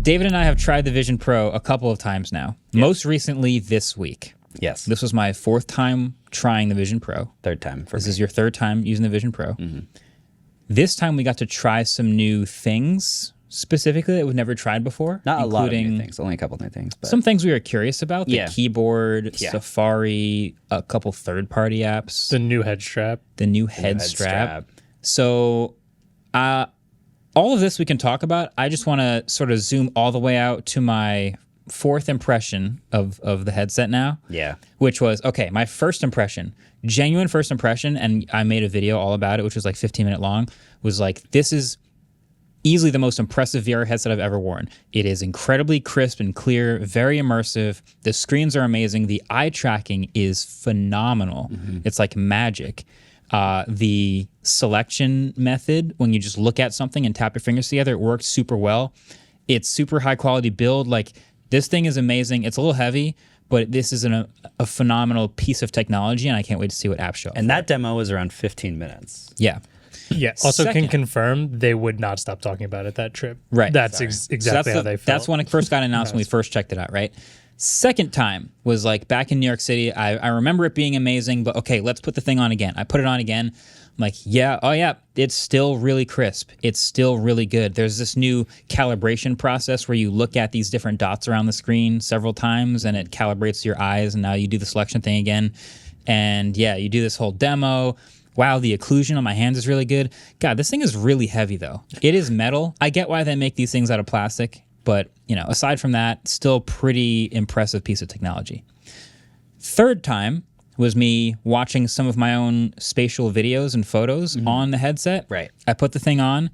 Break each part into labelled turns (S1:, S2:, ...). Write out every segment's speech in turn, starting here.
S1: David and I have tried the Vision Pro a couple of times now. Yes. Most recently this week.
S2: Yes.
S1: This was my fourth time trying the Vision Pro.
S2: Third time for
S1: This
S2: me.
S1: is your third time using the Vision Pro.
S2: Mm-hmm.
S1: This time we got to try some new things specifically that we've never tried before.
S2: Not a lot of new things, only a couple new things. But.
S1: Some things we were curious about, the
S2: Yeah.
S1: keyboard,
S2: Yeah.
S1: Safari, a couple third-party apps.
S3: The new head strap.
S1: The new head strap. So all of this we can talk about. I just want to sort of zoom all the way out to my fourth impression of the headset now.
S2: Yeah.
S1: Which was, okay, my first impression, genuine first impression, and I made a video all about it, which was like 15-minute long, was like, this is easily the most impressive VR headset I've ever worn. It is incredibly crisp and clear, very immersive. The screens are amazing. The eye tracking is phenomenal. Mm-hmm. It's like magic. The selection method, when you just look at something and tap your fingers together, it works super well. It's super high quality build. Like, this thing is amazing. It's a little heavy, but this is a phenomenal piece of technology, and I can't wait to see what apps show.
S2: And that demo was around 15 minutes.
S1: Yeah.
S3: Yeah. Also, can confirm they would not stop talking about it that trip.
S1: Right.
S3: That's exactly how they felt.
S1: That's when it first got announced when we first checked it out, right? Second time was like back in New York City. I remember it being amazing, but okay, let's put the thing on again. I put it on again. I'm like, yeah, oh yeah, it's still really crisp. It's still really good. There's this new calibration process where you look at these different dots around the screen several times and it calibrates your eyes, and now you do the selection thing again. And yeah, you do this whole demo. Wow, the occlusion on my hands is really good. God, this thing is really heavy, though. It is metal. I get why they make these things out of plastic, but aside from that, still pretty impressive piece of technology. Third time was me watching some of my own spatial videos and photos on the headset.
S2: Right.
S1: I put the thing on.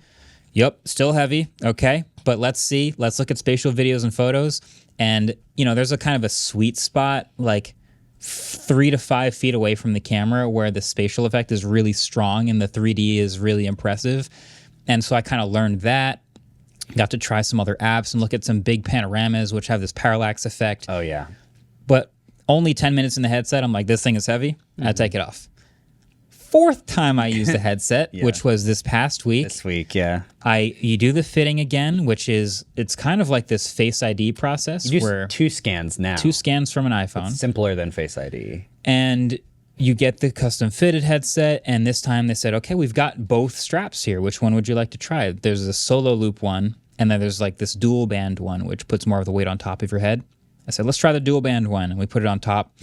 S1: Yep, still heavy. Okay, but let's look at spatial videos and photos. And, there's a kind of a sweet spot, like 3 to 5 feet away from the camera where the spatial effect is really strong and the 3D is really impressive. And so I kind of learned that. Got to try some other apps and look at some big panoramas, which have this parallax effect.
S2: Oh, yeah.
S1: But only 10 minutes in the headset, I'm like, this thing is heavy. I take it off. Fourth time I used the headset, which was this past week.
S2: This week, yeah.
S1: You do the fitting again, it's kind of like this Face ID process.
S2: You do
S1: where
S2: 2 scans now.
S1: 2 scans from an iPhone.
S2: It's simpler than Face ID.
S1: And you get the custom fitted headset, and this time they said, okay, we've got both straps here. Which one would you like to try? There's a solo loop one, and then there's like this dual band one, which puts more of the weight on top of your head. I said, let's try the dual band one, and we put it on top.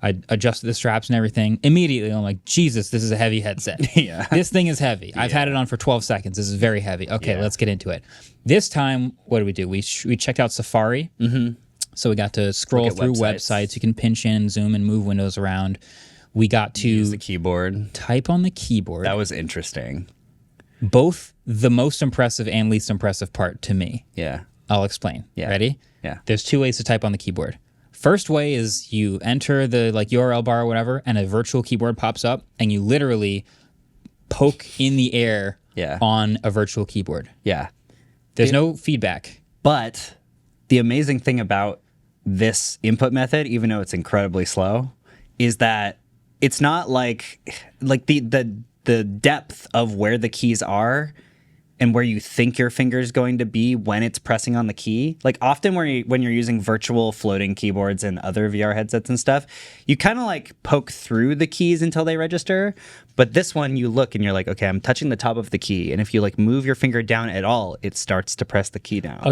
S1: I adjusted the straps and everything. Immediately, I'm like, Jesus, this is a heavy headset.
S2: Yeah.
S1: This thing is heavy. I've had it on for 12 seconds. This is very heavy. Okay, let's get into it. This time, what do? We checked out Safari. Mm-hmm. So we got to scroll through websites. You can pinch in, zoom, and move windows around. We got to
S2: use the keyboard.
S1: Type on the keyboard.
S2: That was interesting.
S1: Both the most impressive and least impressive part to me.
S2: Yeah.
S1: I'll explain.
S2: Yeah.
S1: Ready?
S2: Yeah.
S1: There's 2 ways to type on the keyboard. First way is you enter the URL bar or whatever, and a virtual keyboard pops up, and you literally poke in the air on a virtual keyboard.
S2: Yeah.
S1: There's no feedback.
S2: But the amazing thing about this input method, even though it's incredibly slow, is that it's not like the depth of where the keys are and where you think your finger is going to be when it's pressing on the key. Like often when you're using virtual floating keyboards and other VR headsets and stuff, you kind of like poke through the keys until they register. But this one, you look and you're like, okay, I'm touching the top of the key. And if you like move your finger down at all, it starts to press the key down.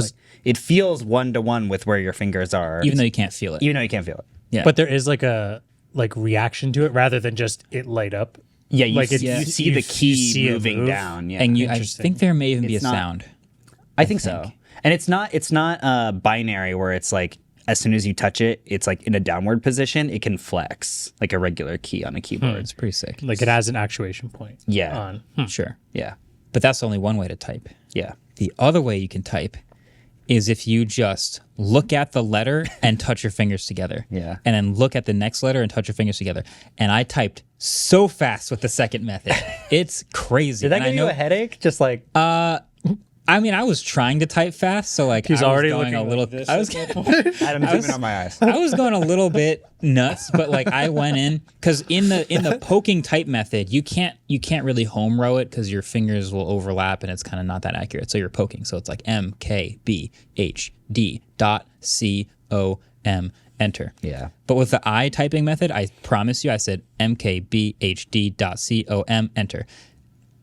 S2: It feels 1-to-1 with where your fingers are.
S1: Even though you can't feel it.
S3: Yeah. But there is like a reaction to it rather than just it light up.
S2: Yeah, you see the key moving down. Yeah.
S1: And I think there may even be a sound.
S2: I think so. And it's not binary where it's like as soon as you touch it, it's like in a downward position. It can flex like a regular key on a keyboard.
S1: It's pretty sick.
S3: Like it has an actuation point.
S2: Yeah.
S1: Sure.
S2: Yeah.
S1: But that's only one way to type.
S2: Yeah.
S1: The other way you can type is if you just look at the letter and touch your fingers together.
S2: Yeah.
S1: And then look at the next letter and touch your fingers together. And I typed so fast with the second method. It's crazy.
S2: Did that give you a headache? Just like...
S1: I mean, I was trying to type fast, so like
S3: He's
S1: I was
S3: already
S1: going
S3: looking
S1: a little.
S3: like this
S1: I was,
S2: Adam, zoom in on my eyes.
S1: I was going a little bit nuts, but like I went in because in the poking type method, you can't really home row it because your fingers will overlap and it's kind of not that accurate. So you're poking, so it's like MKBHD.COM enter.
S2: Yeah.
S1: But with the I typing method, I promise you, I said MKBHD.COM enter.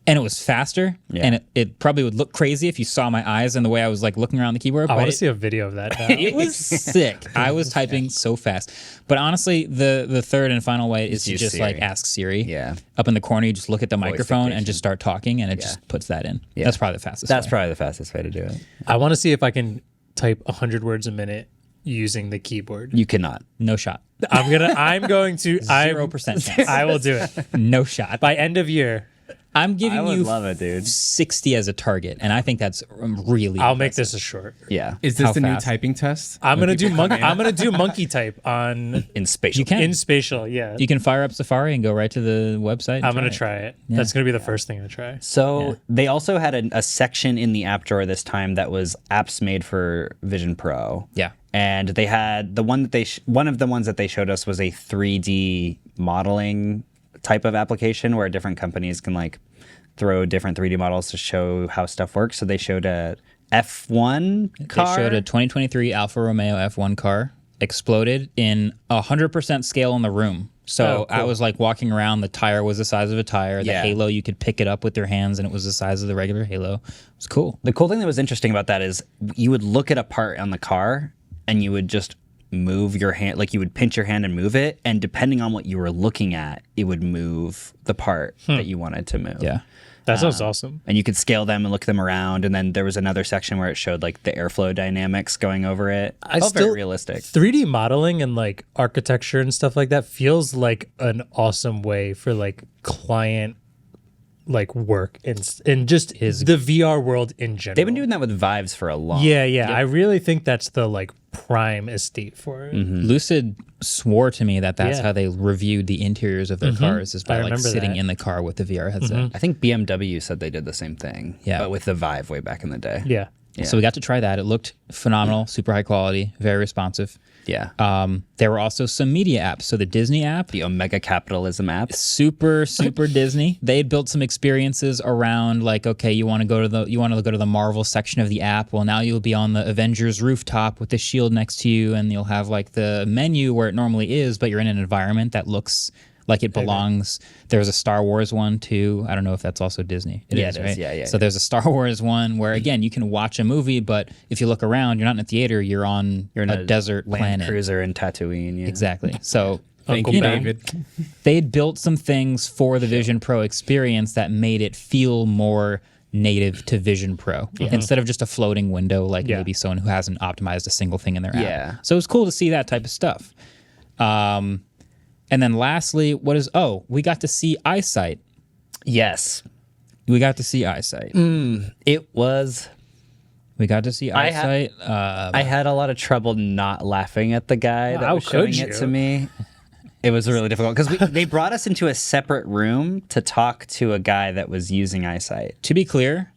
S1: And it was faster, and it probably would look crazy if you saw my eyes and the way I was like looking around the keyboard.
S3: I
S1: but
S3: want to see a video of that now.
S1: it was sick. I was typing so fast. But honestly, the third and final way is to
S2: use
S1: just
S2: Siri.
S1: like ask Siri.
S2: Yeah.
S1: Up in the corner, you just look at the microphone and
S2: dictation.
S1: just start talking, and it just puts that in. That's probably the fastest
S2: That's
S1: way.
S2: probably the fastest way to do it.
S3: I want to see if I can type 100 words a minute using the keyboard.
S2: You cannot.
S1: No shot.
S3: I'm going to
S1: 0% chance.
S3: I will do it
S1: No shot.
S3: by end of year.
S1: I'm giving
S2: I would
S1: you
S2: love it, dude.
S1: 60 as a target, and I think that's really
S3: I'll make
S1: impressive.
S3: this a short.
S2: Yeah.
S4: Is this
S1: How
S4: the new
S1: fast?
S4: typing test?
S3: I'm
S4: When
S3: gonna do
S4: people come in?
S3: I'm gonna do monkey type on
S2: In spatial.
S1: You can.
S3: in spatial. Yeah,
S1: You can fire up Safari and go right to the website. and
S3: I'm gonna
S1: it.
S3: try it. That's gonna be the first thing I try.
S2: So they also had a section in the app drawer this time that was apps made for Vision Pro.
S1: Yeah.
S2: And they had the one that one of the ones that they showed us was a 3D modeling type of application where different companies can like throw different 3D models to show how stuff works. So they showed a F1 car.
S1: They showed a 2023 Alfa Romeo F1 car exploded in 100% scale in the room. So I was like walking around, the tire was the size of a tire. The
S2: Yeah.
S1: halo, you could pick it up with your hands and it was the size of the regular halo. It was cool.
S2: The cool thing that was interesting about that is you would look at a part on the car and you would just move your hand, like you would pinch your hand and move it. And depending on what you were looking at, it would move the part that you wanted to move.
S1: Yeah.
S3: That sounds awesome.
S2: And you could scale them and look them around. And then there was another section where it showed like the airflow dynamics going over it. Felt very realistic.
S3: 3D modeling and like architecture and stuff like that feels like an awesome way for like client like work and just the VR world in general.
S2: They've been doing that with Vives for a long
S3: Yeah. I really think that's the like prime estate for it.
S1: Lucid swore to me that that's
S3: Yeah.
S1: how they reviewed the interiors of their cars is by like
S3: remember
S1: sitting
S3: that.
S1: in the car with the VR headset.
S2: I think BMW said they did the same thing.
S1: Yeah.
S2: But with the Vive way back in the day.
S3: Yeah.
S1: So we got to try that. It looked phenomenal, super high quality, very responsive.
S2: Yeah.
S1: There were also some media apps. So the Disney app,
S2: The Omega Capitalism app.
S1: super Disney. They had built some experiences around like, okay, you want to go to the Marvel section of the app. Well, now you'll be on the Avengers rooftop with the shield next to you, and you'll have like the menu where it normally is, but you're in an environment that looks like it belongs. There's a Star Wars one too. I don't know if that's also Disney. It is, right?
S2: Yeah.
S1: So there's a Star Wars one where again you can watch a movie, but if you look around, you're not in a theater. You're on a desert
S2: Land
S1: planet.
S2: Cruiser in Tatooine. Yeah.
S1: Exactly. So
S4: Thank
S3: Uncle
S4: you,
S3: Ben.
S4: David.
S1: they'd built some things for the Vision Pro experience that made it feel more native to Vision Pro instead of just a floating window like maybe someone who hasn't optimized a single thing in their app.
S2: Yeah.
S1: So it was cool to see that type of stuff. And then lastly, we got to see Eyesight.
S2: Yes.
S1: We got to see Eyesight.
S2: It was.
S1: We got to see Eyesight.
S2: I had a lot of trouble not laughing at the guy that
S3: How
S2: was showing
S3: could
S2: it
S3: you?
S2: to me. It was really difficult because they brought us into a separate room to talk to a guy that was using Eyesight.
S1: To be clear,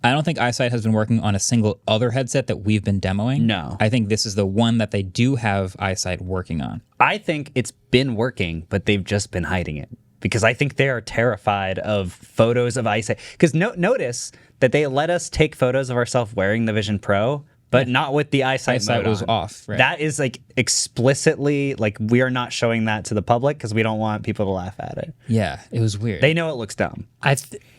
S1: I don't think Eyesight has been working on a single other headset that we've been demoing.
S2: No.
S1: I think this is the one that they do have Eyesight working on.
S2: I think it's been working, but they've just been hiding it because I think they are terrified of photos of Eyesight. Because notice that they let us take photos of ourselves wearing the Vision Pro, but not with the Eyesight
S1: Eyesight
S2: mode
S1: was
S2: on.
S1: off, right.
S2: That is like explicitly like we are not showing that to the public because we don't want people to laugh at it.
S1: Yeah, it was weird.
S2: They know it looks dumb.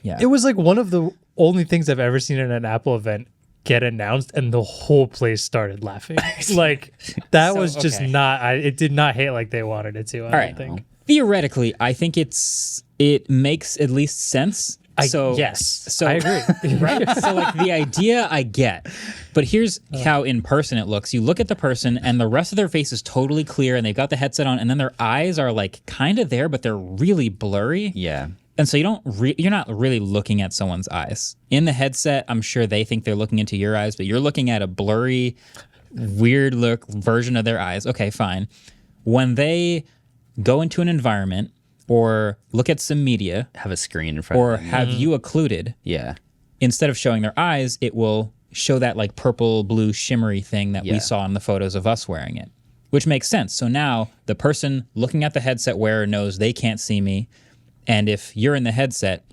S1: Yeah.
S3: It was like one of the only things I've ever seen in an Apple event get announced and the whole place started laughing. Like that was just not it did not hit like they wanted it to. I don't think.
S1: Theoretically, I think it makes at least sense.
S3: Yes, I agree.
S1: Right? So like the idea I get, but here's how in person it looks. You look at the person and the rest of their face is totally clear and they've got the headset on and then their eyes are like kind of there, but they're really blurry.
S2: Yeah.
S1: And so you're not really looking at someone's eyes. In the headset, I'm sure they think they're looking into your eyes, but you're looking at a blurry, weird look version of their eyes. Okay, fine. When they go into an environment or look at some media
S2: Have a screen in front
S1: or
S2: of them.
S1: have you occluded,
S2: Yeah.
S1: instead of showing their eyes, it will show that like purple, blue, shimmery thing that we saw in the photos of us wearing it, which makes sense. So now the person looking at the headset wearer knows they can't see me. And if you're in the headset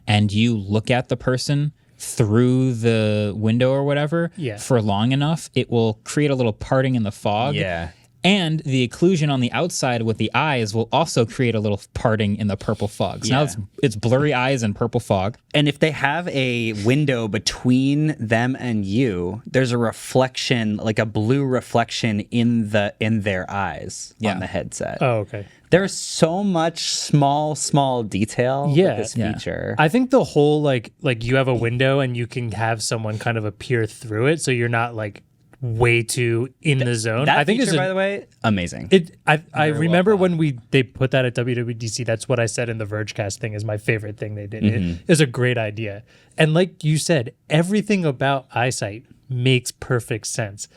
S1: and you look at the person through the window or whatever for long enough, it will create a little parting in the fog.
S2: Yeah.
S1: And the occlusion on the outside with the eyes will also create a little parting in the purple fog. So now it's blurry eyes and purple fog.
S2: And if they have a window between them and you, there's a reflection, like a blue reflection in their eyes on the headset.
S3: Oh, okay.
S2: There's so much small detail with this feature.
S3: I think the whole like you have a window and you can have someone kind of appear through it, so you're not like way too in the zone.
S2: That
S3: I think
S2: feature, by the way, amazing.
S3: I remember when they put that at WWDC. That's what I said in the Vergecast thing is my favorite thing they did. It is a great idea, and like you said, everything about eyesight makes perfect sense.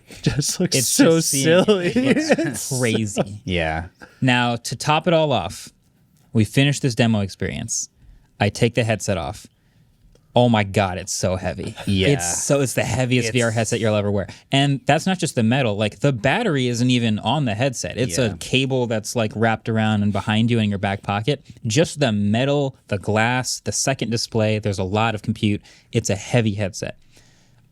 S3: It just looks so silly.
S1: It's crazy.
S2: Yeah.
S1: Now, to top it all off, we finish this demo experience. I take the headset off. Oh my God, it's so heavy.
S2: Yeah.
S1: It's the heaviest VR headset you'll ever wear. And that's not just the metal. Like the battery isn't even on the headset. It's a cable that's like wrapped around and behind you in your back pocket. Just the metal, the glass, the second display, there's a lot of compute. It's a heavy headset.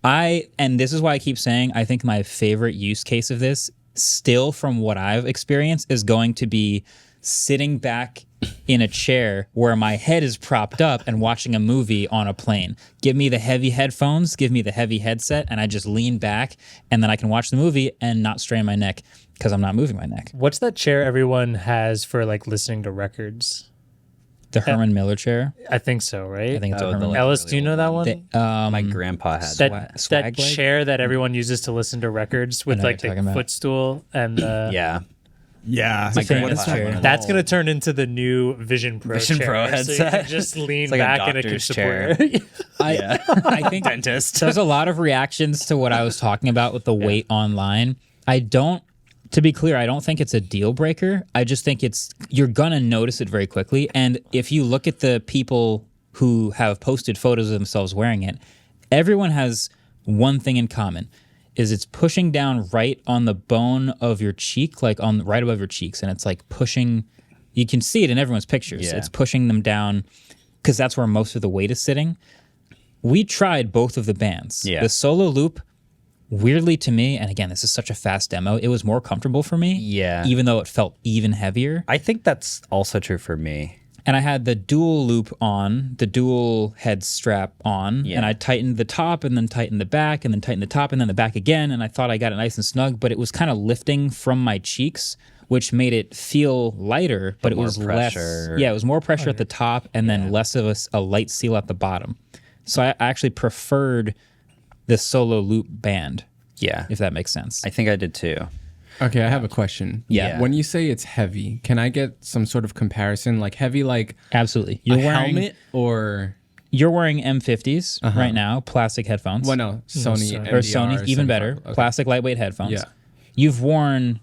S1: And this is why I keep saying, I think my favorite use case of this, still from what I've experienced, is going to be sitting back in a chair where my head is propped up and watching a movie on a plane. Give me the heavy headphones, give me the heavy headset, and I just lean back, and then I can watch the movie and not strain my neck because I'm not moving my neck.
S3: What's that chair everyone has for like listening to records?
S1: The Herman Miller chair?
S3: I think so, right?
S1: I think it's a Herman Miller.
S3: Ellis, do you know that one?
S2: My grandpa had
S3: that
S1: swag leg?
S3: chair that everyone uses to listen to records with like the footstool and the...
S4: Yeah,
S1: My grandpa's chair.
S3: That's going to turn into the new Vision Pro
S2: Vision
S3: chair.
S2: Pro
S3: So
S2: headset.
S3: you can just lean
S2: like a
S3: back and it can
S2: doctor's
S3: support.
S2: chair.
S1: I think
S2: Dentist.
S1: there's a lot of reactions to what I was talking about with the weight online. To be clear, I don't think it's a deal breaker. I just think you're going to notice it very quickly. And if you look at the people who have posted photos of themselves wearing it, everyone has one thing in common. Is it's pushing down right on the bone of your cheek, like on right above your cheeks, and it's like pushing. You can see it in everyone's pictures.
S2: Yeah.
S1: It's pushing them down because that's where most of the weight is sitting. We tried both of the bands.
S2: Yeah.
S1: The Solo Loop, weirdly to me, and again, this is such a fast demo, it was more comfortable for me.
S2: Yeah.
S1: Even though it felt even heavier.
S2: I think that's also true for me.
S1: And I had the dual loop on, the dual head strap on, and I tightened the top and then tightened the back and then tightened the top and then the back again, and I thought I got it nice and snug, but it was kind of lifting from my cheeks, which made it feel lighter, but it was
S2: pressure.
S1: less. Yeah, it was more pressure at the top and then less of a light seal at the bottom. So I actually preferred the Solo Loop band,
S2: Yeah.
S1: if that makes sense.
S2: I think I did too.
S4: Okay, I have a question.
S1: Yeah.
S4: When you say it's heavy, can I get some sort of comparison? Like heavy, like
S1: Absolutely.
S4: a helmet, or
S1: You're wearing M50s right now, plastic headphones.
S4: well, no, Sony
S3: Sony.
S4: MDR,
S1: Or Sony, even
S4: 75.
S1: better,
S4: Okay.
S1: plastic lightweight headphones.
S4: Yeah.
S1: You've worn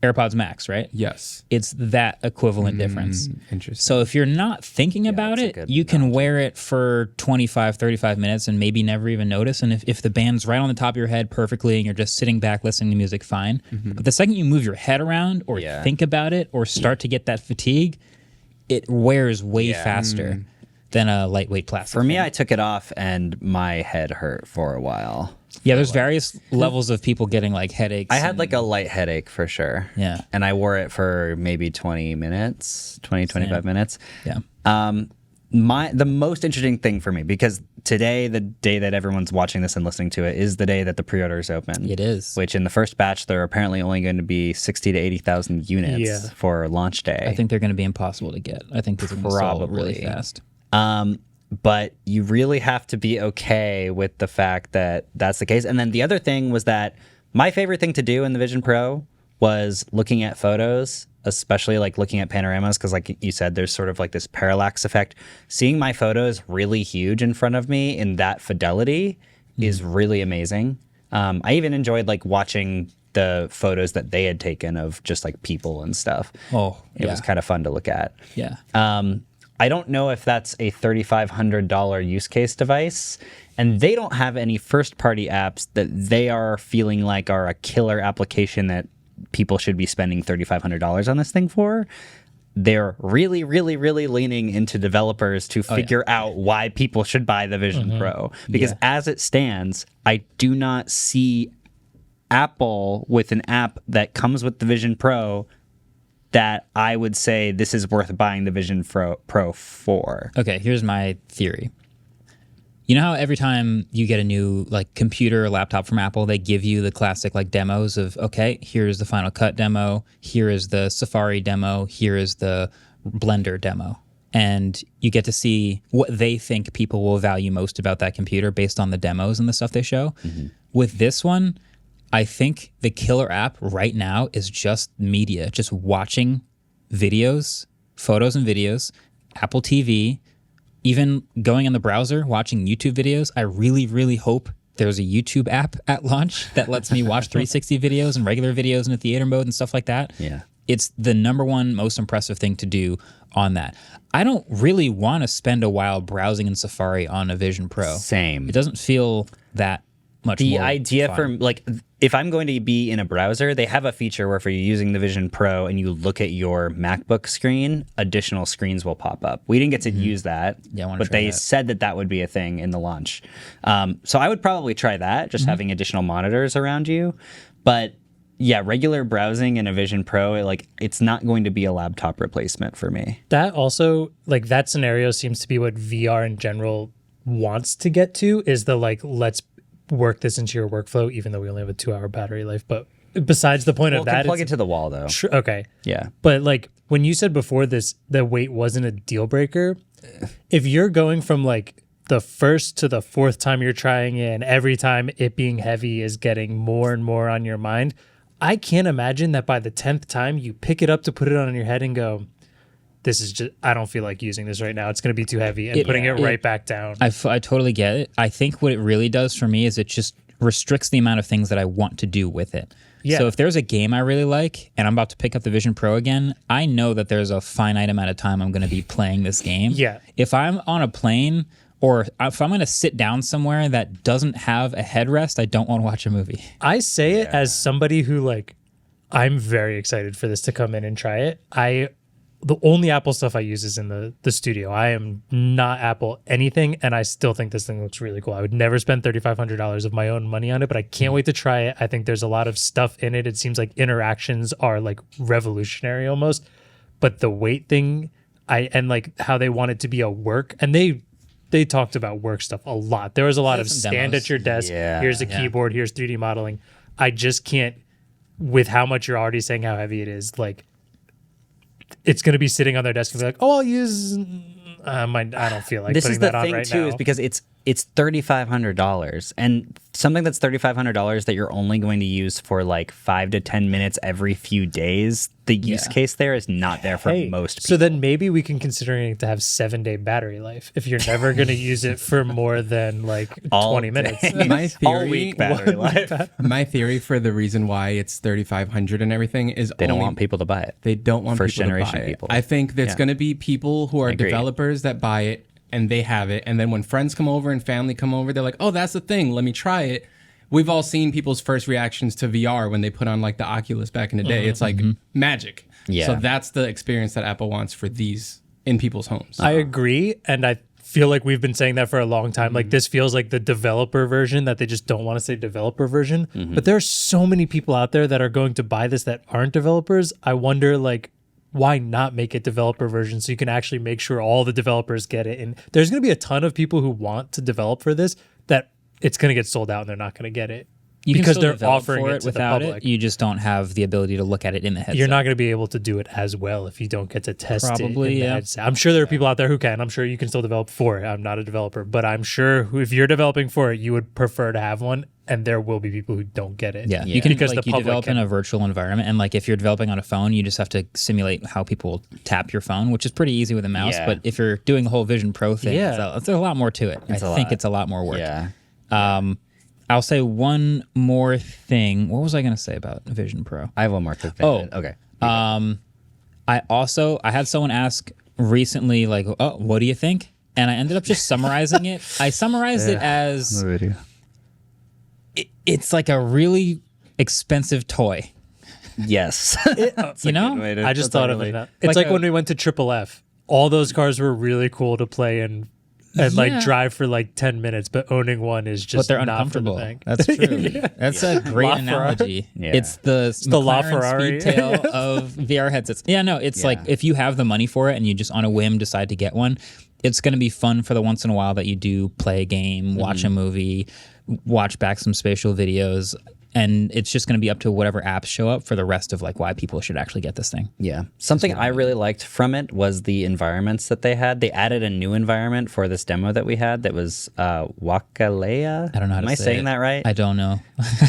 S1: AirPods Max, right?
S4: Yes.
S1: It's that equivalent difference.
S4: Interesting.
S1: So if you're not thinking about
S2: that's a
S1: it,
S2: good
S1: you can wear it for 25, 35 minutes and maybe never even notice. And if the band's right on the top of your head perfectly and you're just sitting back listening to music, fine. But the second you move your head around or think about it or start to get that fatigue, it wears way faster than a lightweight plastic.
S2: For me, I took it off and my head hurt for a while.
S1: Yeah, there's various levels of people getting like headaches.
S2: I had like a light headache for sure.
S1: Yeah.
S2: And I wore it for maybe 20 minutes, 25 minutes.
S1: Yeah.
S2: The most interesting thing for me, because today, the day that everyone's watching this and listening to it, is the day that the pre-orders open.
S1: It is.
S2: Which in the first batch, there are apparently only going to be 60 to 80,000 units for launch day.
S1: I think they're going to be impossible to get. I think this is probably really fast.
S2: But you really have to be okay with the fact that that's the case. And then the other thing was that my favorite thing to do in the Vision Pro was looking at photos, especially like looking at panoramas, because like you said, there's sort of like this parallax effect. Seeing my photos really huge in front of me in that fidelity is really amazing. I even enjoyed like watching the photos that they had taken of just like people and stuff.
S1: Oh,
S2: It was kind of fun to look at.
S1: Yeah.
S2: I don't know if that's a $3,500 use case device, and they don't have any first-party apps that they are feeling like are a killer application that people should be spending $3,500 on this thing for. They're really, really, really leaning into developers to figure out why people should buy the Vision Pro. Because as it stands, I do not see Apple with an app that comes with the Vision Pro that I would say this is worth buying the Vision Pro for.
S1: Okay, here's my theory. You know how every time you get a new like computer or laptop from Apple, they give you the classic like demos of, okay, here's the Final Cut demo, here is the Safari demo, here is the Blender demo. And you get to see what they think people will value most about that computer based on the demos and the stuff they show. With this one, I think the killer app right now is just media, just watching videos, photos and videos, Apple TV, even going in the browser, watching YouTube videos. I really, really hope there's a YouTube app at launch that lets me watch 360 videos and regular videos in a theater mode and stuff like that.
S2: Yeah.
S1: It's the number one most impressive thing to do on that. I don't really want to spend a while browsing in Safari on a Vision Pro.
S2: Same.
S1: It doesn't feel that much more
S2: The idea
S1: fun.
S2: for, like, if I'm going to be in a browser, they have a feature where if you're using the Vision Pro and you look at your MacBook screen, additional screens will pop up. We didn't get to use that,
S1: Yeah, I wanna
S2: but
S1: try
S2: they
S1: that.
S2: said that would be a thing in the launch. So I would probably try that, just having additional monitors around you. But yeah, regular browsing in a Vision Pro, it's not going to be a laptop replacement for me.
S3: That also, like, that scenario seems to be what VR in general wants to get to, is the like, let's work this into your workflow, even though we only have a 2-hour battery life. But besides the point of that,
S2: Plug it to the wall though.
S3: okay.
S2: Yeah.
S3: But like when you said before this, the weight wasn't a deal breaker. If you're going from like the first to the fourth time you're trying in, every time it being heavy is getting more and more on your mind, I can't imagine that by the 10th time you pick it up to put it on your head and go, this is just, I don't feel like using this right now. It's going to be too heavy, and putting it right back down.
S1: I totally get it. I think what it really does for me is it just restricts the amount of things that I want to do with it.
S3: Yeah.
S1: So if there's a game I really like and I'm about to pick up the Vision Pro again, I know that there's a finite amount of time I'm going to be playing this game.
S3: Yeah.
S1: If I'm on a plane or if I'm going to sit down somewhere that doesn't have a headrest, I don't want to watch a movie.
S3: I say it as somebody who, like, I'm very excited for this to come in and try it. The only Apple stuff I use is in the studio. I am not Apple anything, and I still think this thing looks really cool. I would never spend $3,500 of my own money on it, but I can't wait to try it. I think there's a lot of stuff in it. It seems like interactions are like revolutionary almost, but the weight thing, and like how they want it to be a work, and they talked about work stuff a lot. There was a lot of
S1: some
S3: stand
S1: demos.
S3: at your desk.
S2: Yeah.
S3: Here's a keyboard. Here's 3D modeling. I just can't, with how much you're already saying how heavy it is, like, it's going to be sitting on their desk and be like, oh, I'll use I don't feel like
S2: This
S3: putting
S2: is the
S3: that on
S2: thing
S3: right
S2: too,
S3: now.
S2: is because it's $3,500, and something that's $3,500 that you're only going to use for like 5 to 10 minutes every few days. The use case there is not there for most people.
S3: So then maybe we can consider it to have 7-day battery life if you're never going to use it for more than like 20 minutes.
S4: My
S2: all
S4: theory,
S2: week battery life.
S4: my theory for the reason why it's 3,500 and everything is
S2: They don't
S4: only-
S2: want people to buy it.
S4: They don't want
S2: First
S4: people
S2: generation
S4: to buy it.
S2: people.
S4: I think there's
S2: Yeah.
S4: going to be people who are
S2: Agreed.
S4: developers that buy it and they have it, and then when friends come over and family come over, they're like, "Oh, that's the thing. Let me try it." We've all seen people's first reactions to VR when they put on like the Oculus back in the day. It's like magic.
S2: Yeah.
S4: So that's the experience that Apple wants for these in people's homes.
S3: I agree. And I feel like we've been saying that for a long time. Like, this feels like the developer version that they just don't want to say developer version. But there are so many people out there that are going to buy this that aren't developers. I wonder, like, why not make it developer version so you can actually make sure all the developers get it? And there's going to be a ton of people who want to develop for this that it's going to get sold out and they're not going to get it.
S1: You can
S3: because
S1: still
S3: they're
S1: develop
S3: offering
S1: for
S3: it
S1: it
S3: to the
S1: without
S3: public.
S1: it. You just don't have the ability to look at it in the headset.
S3: You're not going to be able to do it as well if you don't get to test
S1: Probably,
S3: it in the
S1: yeah.
S3: headset. I'm sure there are people out there who can. I'm sure you can still develop for it. I'm not a developer, but I'm sure if you're developing for it, you would prefer to have one, and there will be people who don't get it.
S1: Yeah, you can
S3: because
S1: like,
S3: the
S1: you
S3: public
S1: develop in
S3: can.
S1: a virtual environment, and like if you're developing on a phone, you just have to simulate how people will tap your phone, which is pretty easy with a mouse.
S2: Yeah.
S1: But if you're doing the whole Vision Pro thing,
S3: Yeah.
S1: there's a lot more to it. I
S2: a
S1: think
S2: lot.
S1: it's a lot more work.
S2: Yeah.
S1: I'll say one more thing. What was I going to say about Vision Pro?
S2: I have one more quick thing.
S1: Oh.
S2: Okay.
S1: I had someone ask recently like, oh, what do you think? And I ended up just summarizing it. I summarized it as it's like a really expensive toy.
S2: Yes.
S1: You know?
S3: I just thought of it now. It's like when we went to Triple F. All those cars were really cool to play in and like drive for like 10 minutes, but owning one is just
S1: But they're
S3: not for the
S1: uncomfortable.
S3: bank.
S1: That's true. That's a great
S3: La
S1: analogy.
S2: Yeah.
S1: It's the
S3: La
S1: McLaren
S3: Ferrari.
S1: Speedtail of VR headsets. Yeah, no, it's like if you have the money for it and you just on a whim decide to get one, it's going to be fun for the once in a while that you do play a game, watch a movie, watch back some spatial videos. And it's just going to be up to whatever apps show up for the rest of like why people should actually get this thing.
S2: Yeah. Something I really liked from it was the environments that they had. They added a new environment for this demo that we had that was Wakalea.
S1: I don't know how to
S2: Am I
S1: say
S2: saying
S1: it.
S2: that right?
S1: I don't know.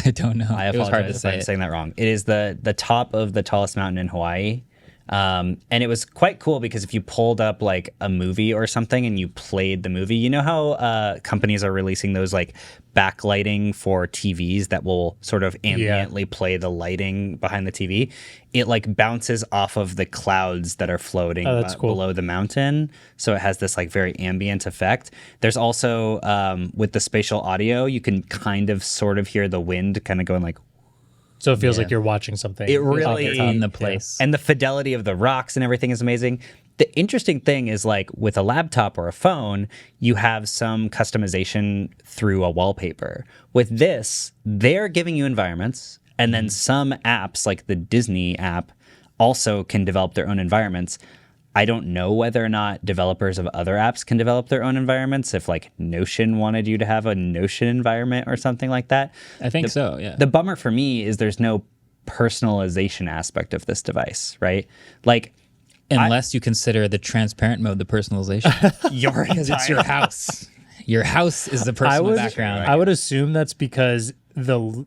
S1: I don't know.
S2: I
S1: It was hard to
S2: apologize if
S1: say
S2: I'm
S1: it.
S2: saying that wrong. It is the top of the tallest mountain in Hawaii. And it was quite cool because if you pulled up like a movie or something and you played the movie, you know how companies are releasing those like backlighting for TVs that will sort of ambiently play the lighting behind the TV? It like bounces off of the clouds that are floating
S3: that's cool.
S2: below the mountain. So it has this like very ambient effect. There's also with the spatial audio, you can kind of sort of hear the wind kind of going like,
S3: So it feels like you're watching something.
S2: it really
S1: in the place.
S2: and the fidelity of the rocks and everything is amazing. The interesting thing is like with a laptop or a phone, you have some customization through a wallpaper. With this, they're giving you environments, and then some apps like the Disney app also can develop their own environments. I don't know whether or not developers of other apps can develop their own environments. If like Notion wanted you to have a Notion environment or something like that.
S1: I think so, yeah.
S2: The bummer for me is there's no personalization aspect of this device, right? Like
S1: Unless you consider the transparent mode the personalization. Because it's your house. Your house is the personal background.
S3: I would assume that's because the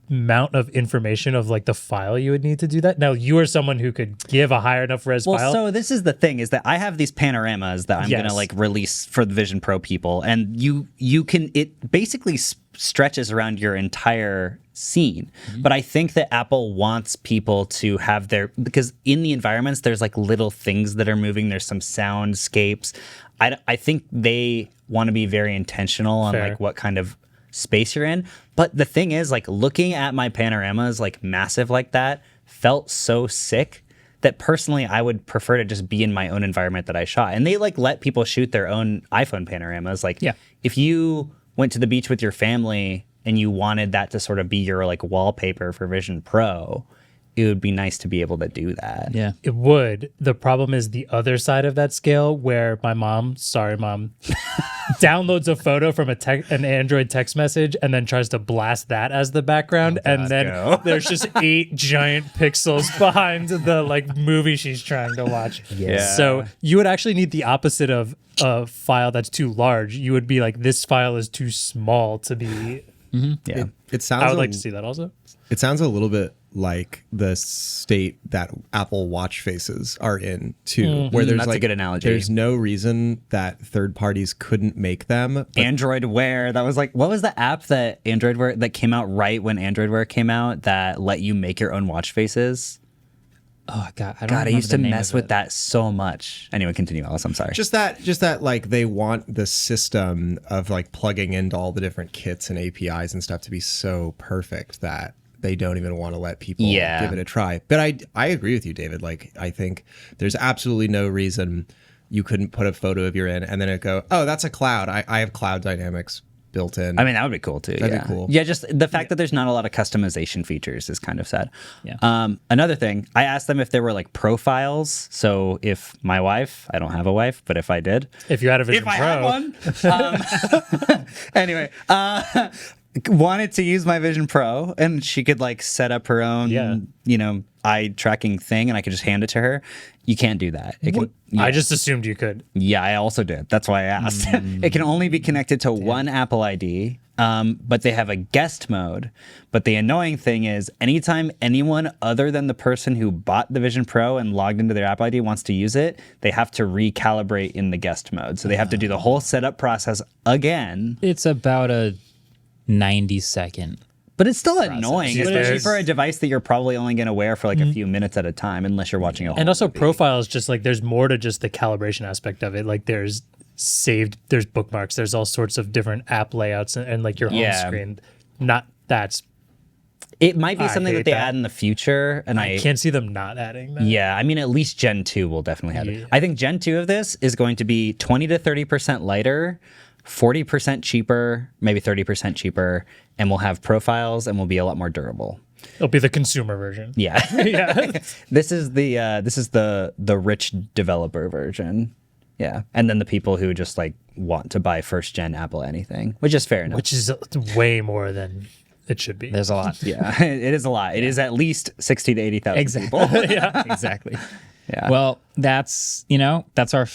S3: amount of information of like the file you would need to do that. Now you are someone who could give a higher enough res
S2: Well,
S3: file.
S2: so this is the thing is that I have these panoramas that I'm
S3: Yes.
S2: gonna like release for the Vision Pro people, and you can it basically stretches around your entire scene. But I think that Apple wants people to have because in the environments there's like little things that are moving. There's some soundscapes. I think they want to be very intentional on
S3: Fair.
S2: like what kind of space you're in. But the thing is, like looking at my panoramas like massive like that felt so sick that personally I would prefer to just be in my own environment that I shot. And they like let people shoot their own iPhone panoramas. Like if you went to the beach with your family and you wanted that to sort of be your like wallpaper for Vision Pro, it would be nice to be able to do that.
S1: Yeah.
S3: It would. The problem is the other side of that scale where my mom, sorry mom, downloads a photo from an Android text message and then tries to blast that as the background. And then there's just 8 giant pixels behind the like movie she's trying to watch.
S2: Yeah.
S3: So you would actually need the opposite of a file that's too large. You would be like, this file is too small to be.
S2: Yeah.
S5: It sounds
S3: I would like to see that also.
S5: It sounds a little bit like the state that Apple Watch faces are in too, where there's
S2: That's a
S5: like
S2: good analogy.
S5: There's no reason that third parties couldn't make them. But
S2: Android Wear. That was like, what was the app that Android Wear that came out right when Android Wear came out that let you make your own watch faces?
S1: Oh God, I don't.
S2: God, I
S1: remember
S2: used
S1: the
S2: to
S1: name
S2: mess
S1: of
S2: with
S1: it.
S2: that so much. Anyway, continue, Alice. I'm sorry.
S5: just that like they want the system of like plugging into all the different kits and APIs and stuff to be so perfect that they don't even want to let people give it a try. But I agree with you, David. Like I think there's absolutely no reason you couldn't put a photo of your in and then it go, oh, that's a cloud. I have cloud dynamics built in.
S2: I mean, that would be cool too.
S5: That'd
S2: yeah.
S5: be cool.
S2: Yeah, just the fact that there's not a lot of customization features is kind of sad.
S1: Yeah.
S2: Another thing, I asked them if there were like profiles. So if my wife, I don't have a wife, but if I did,
S3: If you had a Vision
S2: if I
S3: Pro.
S2: had one, anyway, wanted to use my Vision Pro, and she could like set up her own, eye tracking thing, and I could just hand it to her. You can't do that. It can,
S3: I just assumed you could.
S2: Yeah, I also did. That's why I asked. It can only be connected to one Apple ID, but they have a guest mode. But the annoying thing is, anytime anyone other than the person who bought the Vision Pro and logged into their Apple ID wants to use it, they have to recalibrate in the guest mode. So they have to do the whole setup process again.
S1: It's about a 90-second
S2: But it's still annoying,
S3: Yeah,
S2: especially
S3: there's-
S2: for a device that you're probably only going to wear for like a few minutes at a time, unless you're watching a whole
S3: And also
S2: movie.
S3: profiles, just like there's more to just the calibration aspect of it. Like there's there's bookmarks, there's all sorts of different app layouts and like your home
S2: Yeah.
S3: screen. Not that's
S2: It might be
S3: I
S2: something
S3: hate
S2: that they
S3: that.
S2: add in the future, and
S3: I can't see them not adding that.
S2: Yeah, I mean, at least Gen 2 will definitely have
S3: Yeah.
S2: it. I think Gen 2 of this is going to be 20 to 30% lighter, 40% cheaper, maybe 30% cheaper, and we'll have profiles and will be a lot more durable.
S3: It'll be the consumer version.
S2: Yeah.
S3: Yeah.
S2: This is the rich developer version. Yeah. And then the people who just like want to buy first gen Apple anything, which is fair enough.
S3: Which is way more than it should be.
S1: There's a lot.
S2: yeah, it is a lot. It is at least 60 to 80,000
S1: Exactly.
S2: people.
S1: Yeah, exactly.
S2: Yeah.
S1: Well, that's our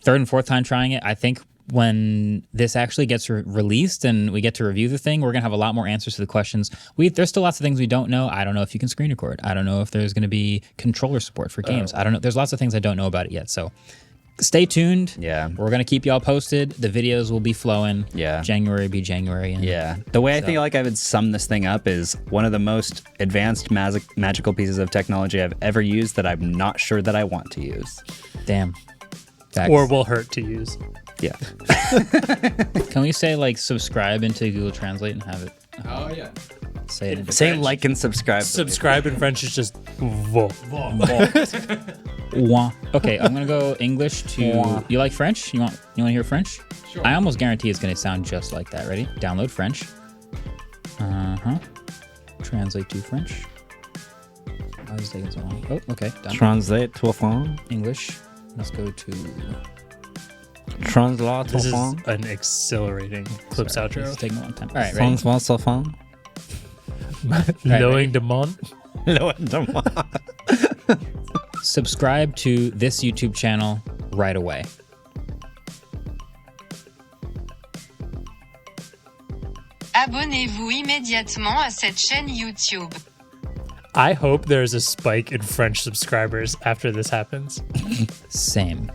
S1: third and fourth time trying it. I think when this actually gets released and we get to review the thing, we're gonna have a lot more answers to the questions. There's still lots of things we don't know. I don't know if you can screen record. I don't know if there's gonna be controller support for games. I don't know. There's lots of things I don't know about it yet. So stay tuned.
S2: Yeah.
S1: We're gonna keep y'all posted. The videos will be flowing.
S2: Yeah.
S1: January be January. And
S2: Yeah. The way I think like I would sum this thing up is one of the most advanced magical pieces of technology I've ever used that I'm not sure that I want to use.
S1: Damn. Facts.
S3: or will hurt to use.
S2: Yeah.
S1: Can we say like subscribe into Google Translate and have it
S4: Oh yeah.
S1: say it?
S2: Say like and subscribe.
S3: Subscribe in French is just vo.
S1: Wah. Okay, I'm gonna go English to.
S2: Wah.
S1: You like French? You want to hear French?
S4: Sure.
S1: I almost guarantee it's gonna sound just like that. Ready? Download French. Translate to French. Why is it taking so long? Oh, okay. Done.
S2: Translate to phone.
S1: English. Let's go to.
S2: Translate
S3: This is an exhilarating Clips
S1: Sorry, this is
S3: outro.
S1: taking a long time. All right, ready?
S2: phone.
S3: Knowing Demont.
S1: Subscribe to this YouTube channel right away.
S6: Abonnez-vous immédiatement à cette chaîne YouTube.
S3: I hope there's a spike in French subscribers after this happens.
S1: Same.